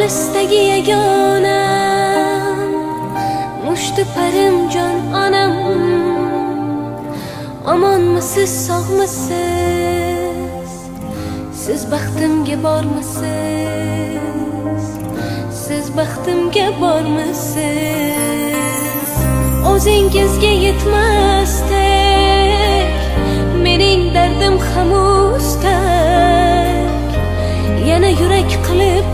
olisdagi yagonam, mushti parim jon onam. Omonmisiz, sog'misiz? Siz baxtimga bormisiz? Siz baxtimga bormisiz? O'zingizga yetmasdek mening dardim ham ustak, yana yurak qilib